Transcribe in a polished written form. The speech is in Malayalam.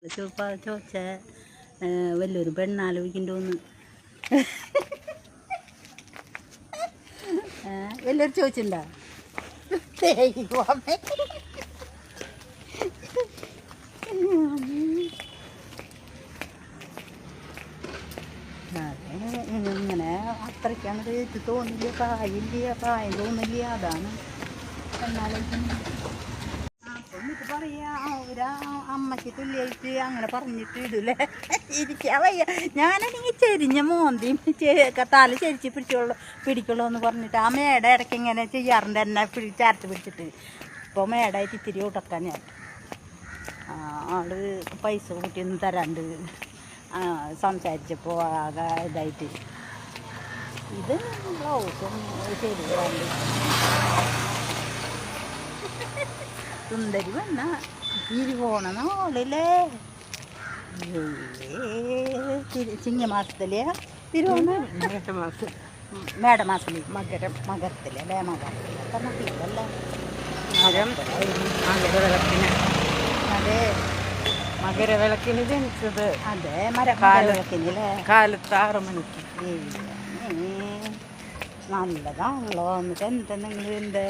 ചോദിച്ച വലിയൊരു പെണ്ണാലോചിക്കണ്ടോന്ന് വലിയൊരു ചോദിച്ചിട്ടുണ്ടോ? ഇങ്ങനെ അത്രയ്ക്ക് അങ്ങോട്ട് ഇത് തോന്നില്ല, പ്രായം തോന്നില്ല. അതാണ് പെണ്ണാലോചിക്കുന്നത്. എന്നിട്ട് പറയാ ഒരു അമ്മയ്ക്ക് തുല്യായിട്ട് അങ്ങനെ പറഞ്ഞിട്ട് ഇടൂലേ, ഇരിക്കാൻ വയ്യ. ഞാനാണെങ്കിൽ ചെരിഞ്ഞ മോന്തിയും തല ചെരിച്ച് പിടിക്കുള്ളൂ എന്ന് പറഞ്ഞിട്ട് ആ മേട ഇടയ്ക്ക് ഇങ്ങനെ ചെയ്യാറുണ്ട്, എന്നെ ചരട്ട് പിടിച്ചിട്ട്. ഇപ്പോൾ മേടായിട്ട് ഇത്തിരി ഉടക്കാൻ ഞാൻ ആള് പൈസ കൂട്ടിയൊന്നും തരാണ്ട് സംസാരിച്ചപ്പോൾ ആകെ ഇതായിട്ട് ഇത് ബ്ലൗസും ശരിയാണ്ട് സുന്ദരി വന്ന തിരുവോണ നാളിലേ ചിങ്ങമാസത്തിലെ തിരുവോണ മേടമാസത്തിൽ മകരത്തിലെ അല്ലേ? മകരത്തിലല്ലേ? അതെ, മകരവിളക്കിന് ജനിച്ചത്. അതെ, മകരവിളക്കിനല്ലേ? കാലത്ത് 6 മണിക്ക്. നല്ലതാണല്ലോ. എന്നിട്ട് എന്താ നിങ്ങൾ എൻ്റെ